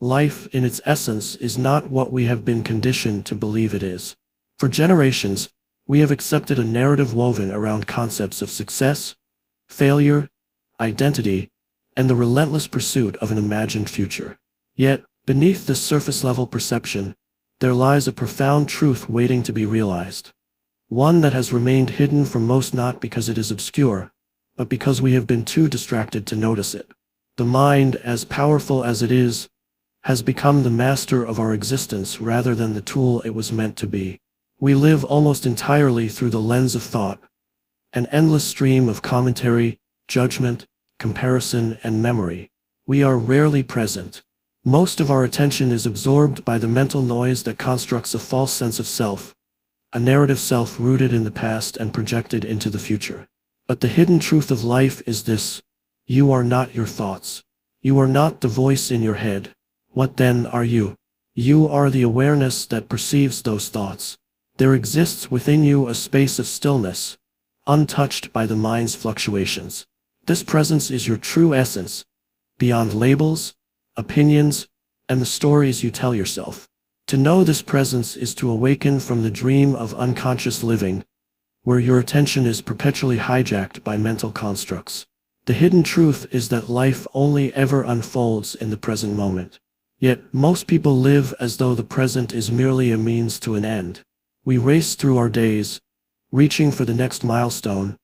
Life, in its essence, is not what we have been conditioned to believe it is. For generations, we have accepted a narrative woven around concepts of success, failure, identity, and the relentless pursuit of an imagined future. Yet, beneath this surface-level perception, there lies a profound truth waiting to be realized. One that has remained hidden from most not because it is obscure, but because we have been too distracted to notice it. The mind, as powerful as it is, has become the master of our existence rather than the tool it was meant to be. We live almost entirely through the lens of thought, an endless stream of commentary, judgment, comparison, and memory. We are rarely present. Most of our attention is absorbed by the mental noise that constructs a false sense of self, a narrative self rooted in the past and projected into the future. But the hidden truth of life is this: you are not your thoughts. You are not the voice in your head. What then are you? You are the awareness that perceives those thoughts. There exists within you a space of stillness, untouched by the mind's fluctuations. This presence is your true essence, beyond labels, opinions, and the stories you tell yourself. To know this presence is to awaken from the dream of unconscious living, where your attention is perpetually hijacked by mental constructs. The hidden truth is that life only ever unfolds in the present moment. Yet, most people live as though the present is merely a means to an end. We race through our days, reaching for the next milestone,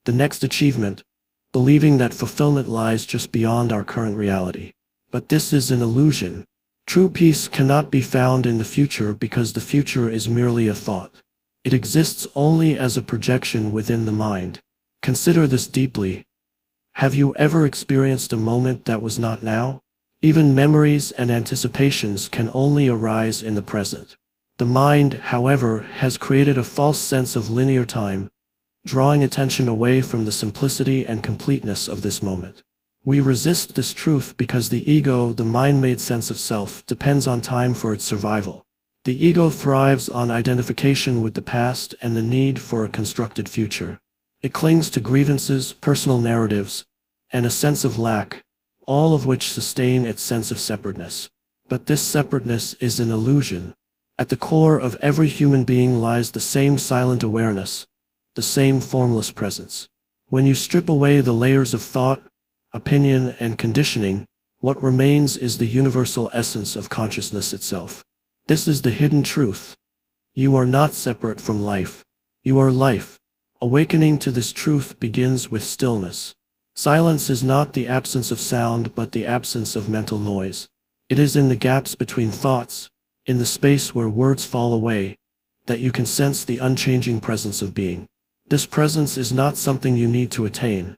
the next achievement, believing that fulfillment lies just beyond our current reality. But this is an illusion. True peace cannot be found in the future because the future is merely a thought. It exists only as a projection within the mind. Consider this deeply. Have you ever experienced a moment that was not now? Even memories and anticipations can only arise in the present. The mind, however, has created a false sense of linear time, drawing attention away from the simplicity and completeness of this moment. We resist this truth because the ego, the mind-made sense of self, depends on time for its survival. The ego thrives on identification with the past and the need for a constructed future. It clings to grievances, personal narratives, and a sense of lack, all of which sustain its sense of separateness. But this separateness is an illusion. At the core of every human being lies the same silent awareness, the same formless presence. When you strip away the layers of thought, opinion, and conditioning, what remains is the universal essence of consciousness itself. This is the hidden truth. You are not separate from life. You are life. Awakening to this truth begins with stillness. Silence is not the absence of sound but the absence of mental noise. It is in the gaps between thoughts, in the space where words fall away, that you can sense the unchanging presence of being. This presence is not something you need to attain.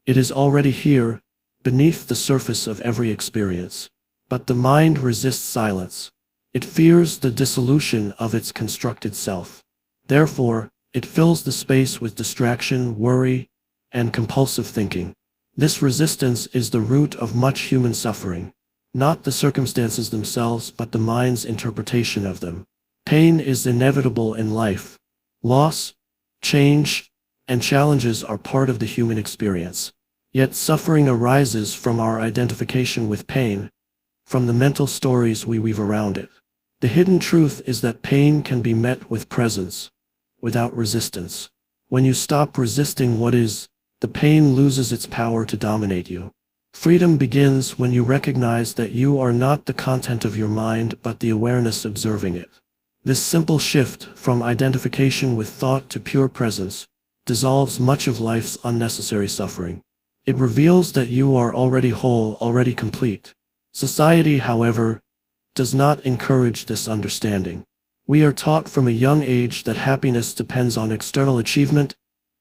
It is already here, beneath the surface of every experience. But the mind resists silence. It fears the dissolution of its constructed self. Therefore, it fills the space with distraction, worry, and compulsive thinking. This resistance is the root of much human suffering. Not the circumstances themselves, but the mind's interpretation of them. Pain is inevitable in life. Loss, change, and challenges are part of the human experience. Yet suffering arises from our identification with pain, from the mental stories we weave around it. The hidden truth is that pain can be met with presence, without resistance. When you stop resisting what is, the pain loses its power to dominate you. Freedom begins when you recognize that you are not the content of your mind but the awareness observing it. This simple shift from identification with thought to pure presence dissolves much of life's unnecessary suffering. It reveals that you are already whole, already complete. Society, however, does not encourage this understanding. We are taught from a young age that happiness depends on external achievement,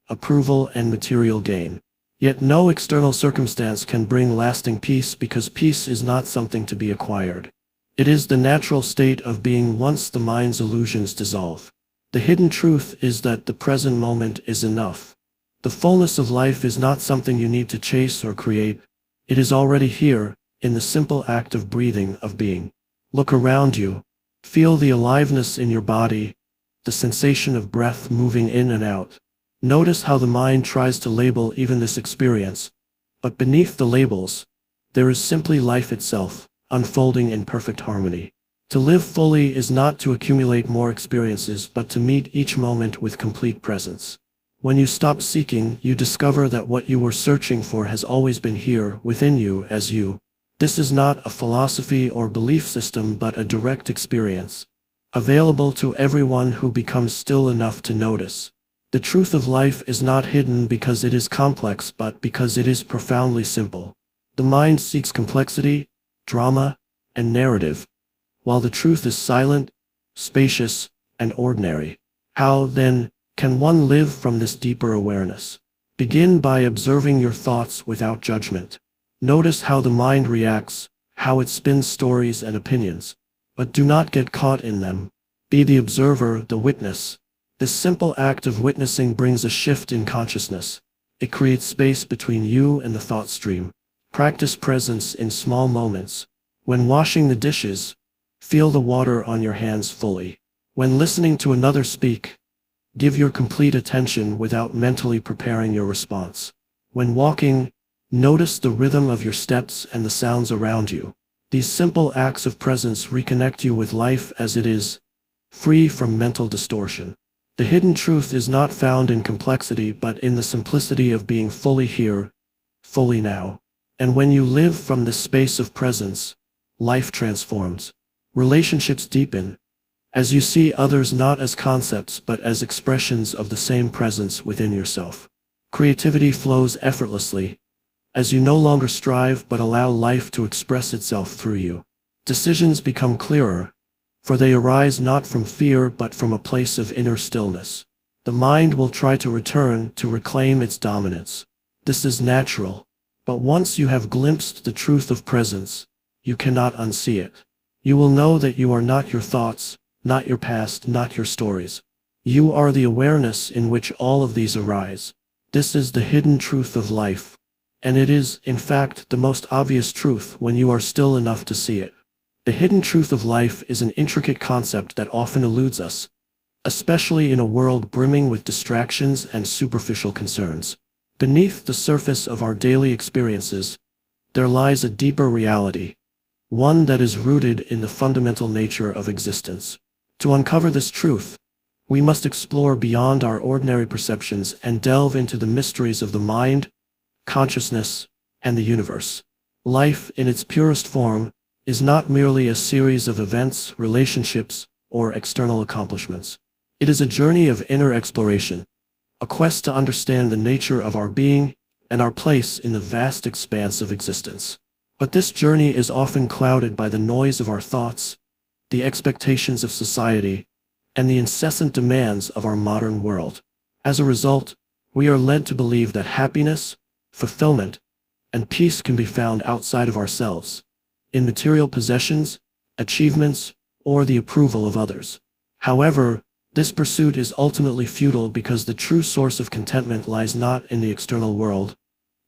approval, and material gain. Yet no external circumstance can bring lasting peace because peace is not something to be acquired. It is the natural state of being once the mind's illusions dissolve. The hidden truth is that the present moment is enough. The fullness of life is not something you need to chase or create. It is already here, in the simple act of breathing, of being. Look around you. Feel the aliveness in your body, the sensation of breath moving in and out. Notice how the mind tries to label even this experience, but beneath the labels, there is simply life itself, unfolding in perfect harmony. To live fully is not to accumulate more experiences but to meet each moment with complete presence. When you stop seeking, you discover that what you were searching for has always been here, within you, as you. This is not a philosophy or belief system but a direct experience, available to everyone who becomes still enough to notice. The truth of life is not hidden because it is complex but because it is profoundly simple. The mind seeks complexity, drama, and narrative, while the truth is silent, spacious, and ordinary. How, then, can one live from this deeper awareness? Begin by observing your thoughts without judgment. Notice how the mind reacts, how it spins stories and opinions. But do not get caught in them. Be the observer, the witness. This simple act of witnessing brings a shift in consciousness. It creates space between you and the thought stream. Practice presence in small moments. When washing the dishes, feel the water on your hands fully. When listening to another speak, give your complete attention without mentally preparing your response. When walking, notice the rhythm of your steps and the sounds around you. These simple acts of presence reconnect you with life as it is, free from mental distortion. The hidden truth is not found in complexity but in the simplicity of being fully here, fully now. And when you live from this space of presence, life transforms. Relationships deepen, as you see others not as concepts but as expressions of the same presence within yourself. Creativity flows effortlessly, as you no longer strive but allow life to express itself through you. Decisions become clearer, for they arise not from fear but from a place of inner stillness. The mind will try to return to reclaim its dominance. This is natural, but once you have glimpsed the truth of presence, you cannot unsee it. You will know that you are not your thoughts, not your past, not your stories. You are the awareness in which all of these arise. This is the hidden truth of life, and it is, in fact, the most obvious truth when you are still enough to see it. The hidden truth of life is an intricate concept that often eludes us, especially in a world brimming with distractions and superficial concerns. Beneath the surface of our daily experiences, there lies a deeper reality, one that is rooted in the fundamental nature of existence. To uncover this truth, we must explore beyond our ordinary perceptions and delve into the mysteries of the mind, consciousness, and the universe. Life, in its purest form, is not merely a series of events, relationships, or external accomplishments. It is a journey of inner exploration, a quest to understand the nature of our being and our place in the vast expanse of existence. But this journey is often clouded by the noise of our thoughts, the expectations of society, and the incessant demands of our modern world. As a result, we are led to believe that happiness, fulfillment, and peace can be found outside of ourselves, in material possessions, achievements, or the approval of others. However, this pursuit is ultimately futile because the true source of contentment lies not in the external world,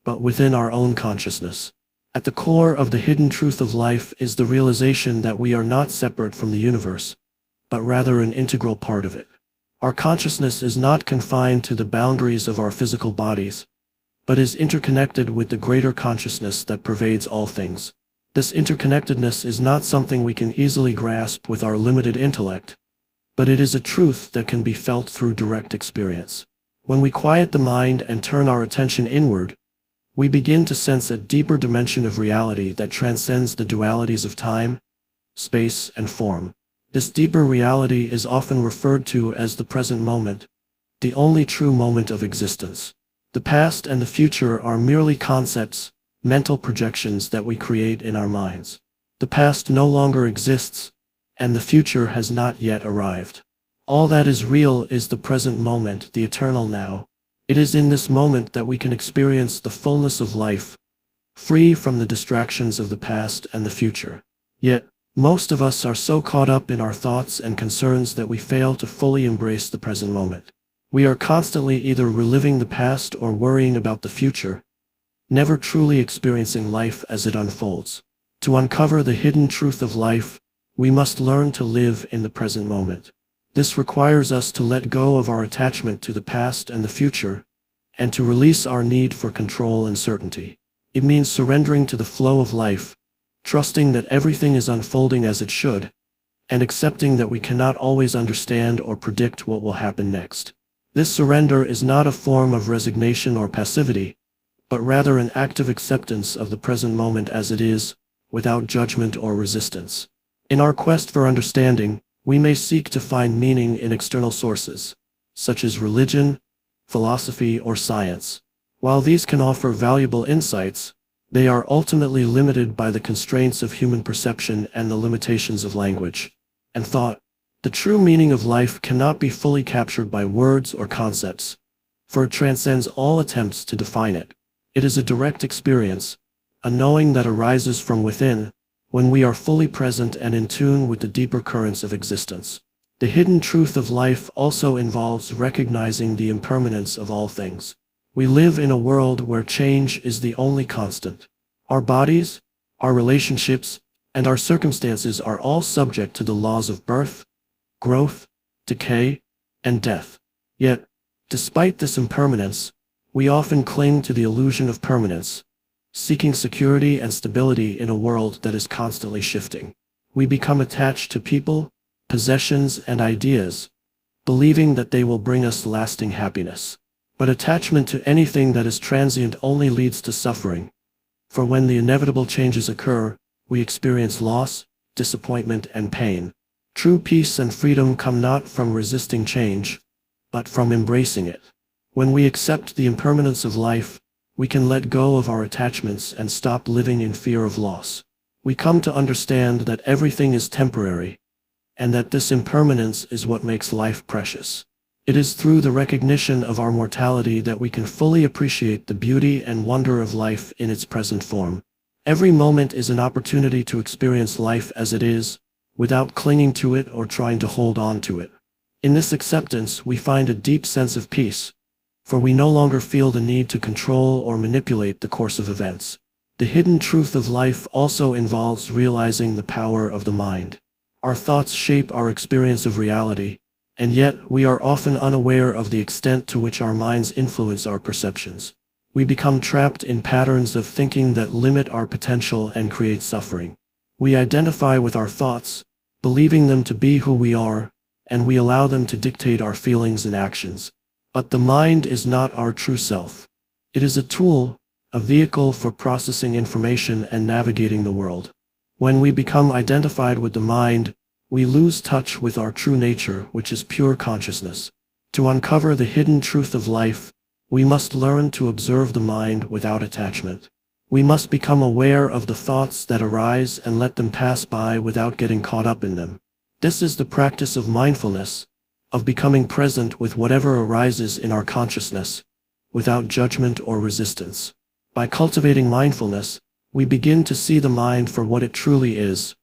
but within our own consciousness. At the core of the hidden truth of life is the realization that we are not separate from the universe, but rather an integral part of it. Our consciousness is not confined to the boundaries of our physical bodies, but is interconnected with the greater consciousness that pervades all things. This interconnectedness is not something we can easily grasp with our limited intellect, but it is a truth that can be felt through direct experience. When we quiet the mind and turn our attention inward, we begin to sense a deeper dimension of reality that transcends the dualities of time, space, and form. This deeper reality is often referred to as the present moment, the only true moment of existence. The past and the future are merely concepts, mental projections that we create in our minds. The past no longer exists, and the future has not yet arrived. All that is real is the present moment, the eternal now. It is in this moment that we can experience the fullness of life, free from the distractions of the past and the future. Yet, most of us are so caught up in our thoughts and concerns that we fail to fully embrace the present moment. We are constantly either reliving the past or worrying about the future, never truly experiencing life as it unfolds. To uncover the hidden truth of life, we must learn to live in the present moment. This requires us to let go of our attachment to the past and the future, and to release our need for control and certainty. It means surrendering to the flow of life, trusting that everything is unfolding as it should, and accepting that we cannot always understand or predict what will happen next. This surrender is not a form of resignation or passivity, but rather an active acceptance of the present moment as it is, without judgment or resistance. In our quest for understanding, we may seek to find meaning in external sources, such as religion, philosophy, or science. While these can offer valuable insights, they are ultimately limited by the constraints of human perception and the limitations of language and thought. The true meaning of life cannot be fully captured by words or concepts, for it transcends all attempts to define it. It is a direct experience, a knowing that arises from within, when we are fully present and in tune with the deeper currents of existence. The hidden truth of life also involves recognizing the impermanence of all things. We live in a world where change is the only constant. Our bodies, our relationships, and our circumstances are all subject to the laws of birth, growth, decay, and death. Yet, despite this impermanence, we often cling to the illusion of permanence, seeking security and stability in a world that is constantly shifting. We become attached to people, possessions, and ideas, believing that they will bring us lasting happiness. But attachment to anything that is transient only leads to suffering. For when the inevitable changes occur, we experience loss, disappointment, and pain. True peace and freedom come not from resisting change, but from embracing it. When we accept the impermanence of life, we can let go of our attachments and stop living in fear of loss. We come to understand that everything is temporary, and that this impermanence is what makes life precious. It is through the recognition of our mortality that we can fully appreciate the beauty and wonder of life in its present form. Every moment is an opportunity to experience life as it is, without clinging to it or trying to hold on to it. In this acceptance, we find a deep sense of peace, for we no longer feel the need to control or manipulate the course of events. The hidden truth of life also involves realizing the power of the mind. Our thoughts shape our experience of reality, and yet we are often unaware of the extent to which our minds influence our perceptions. We become trapped in patterns of thinking that limit our potential and create suffering. We identify with our thoughts, believing them to be who we are, and we allow them to dictate our feelings and actions. But the mind is not our true self. It is a tool, a vehicle for processing information and navigating the world. When we become identified with the mind, we lose touch with our true nature, which is pure consciousness. To uncover the hidden truth of life, we must learn to observe the mind without attachment. We must become aware of the thoughts that arise and let them pass by without getting caught up in them. This is the practice of mindfulness, of becoming present with whatever arises in our consciousness, without judgment or resistance. By cultivating mindfulness, we begin to see the mind for what it truly is,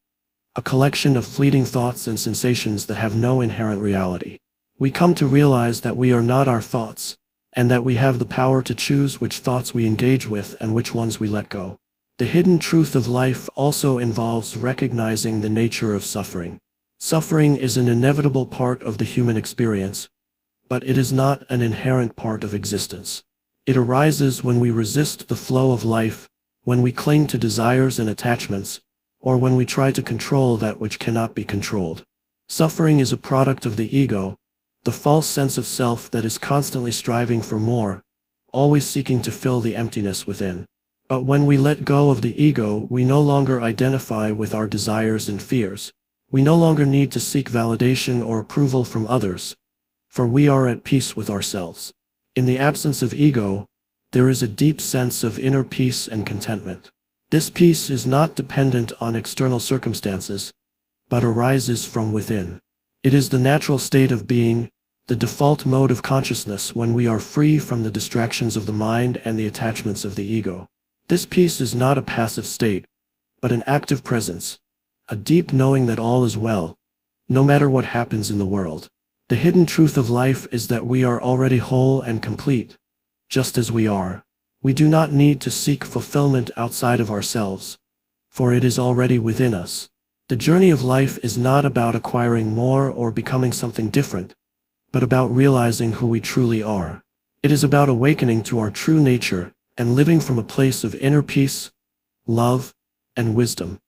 a collection of fleeting thoughts and sensations that have no inherent reality. We come to realize that we are not our thoughts, and that we have the power to choose which thoughts we engage with and which ones we let go. The hidden truth of life also involves recognizing the nature of suffering. Suffering is an inevitable part of the human experience, but it is not an inherent part of existence. It arises when we resist the flow of life, when we cling to desires and attachments, or when we try to control that which cannot be controlled. Suffering is a product of the ego, the false sense of self that is constantly striving for more, always seeking to fill the emptiness within. But when we let go of the ego, we no longer identify with our desires and fears. We no longer need to seek validation or approval from others, for we are at peace with ourselves. In the absence of ego, there is a deep sense of inner peace and contentment. This peace is not dependent on external circumstances, but arises from within. It is the natural state of being, the default mode of consciousness when we are free from the distractions of the mind and the attachments of the ego. This peace is not a passive state, but an active presence, a deep knowing that all is well, no matter what happens in the world. The hidden truth of life is that we are already whole and complete, just as we are. We do not need to seek fulfillment outside of ourselves, for it is already within us. The journey of life is not about acquiring more or becoming something different, but about realizing who we truly are. It is about awakening to our true nature and living from a place of inner peace, love, and wisdom.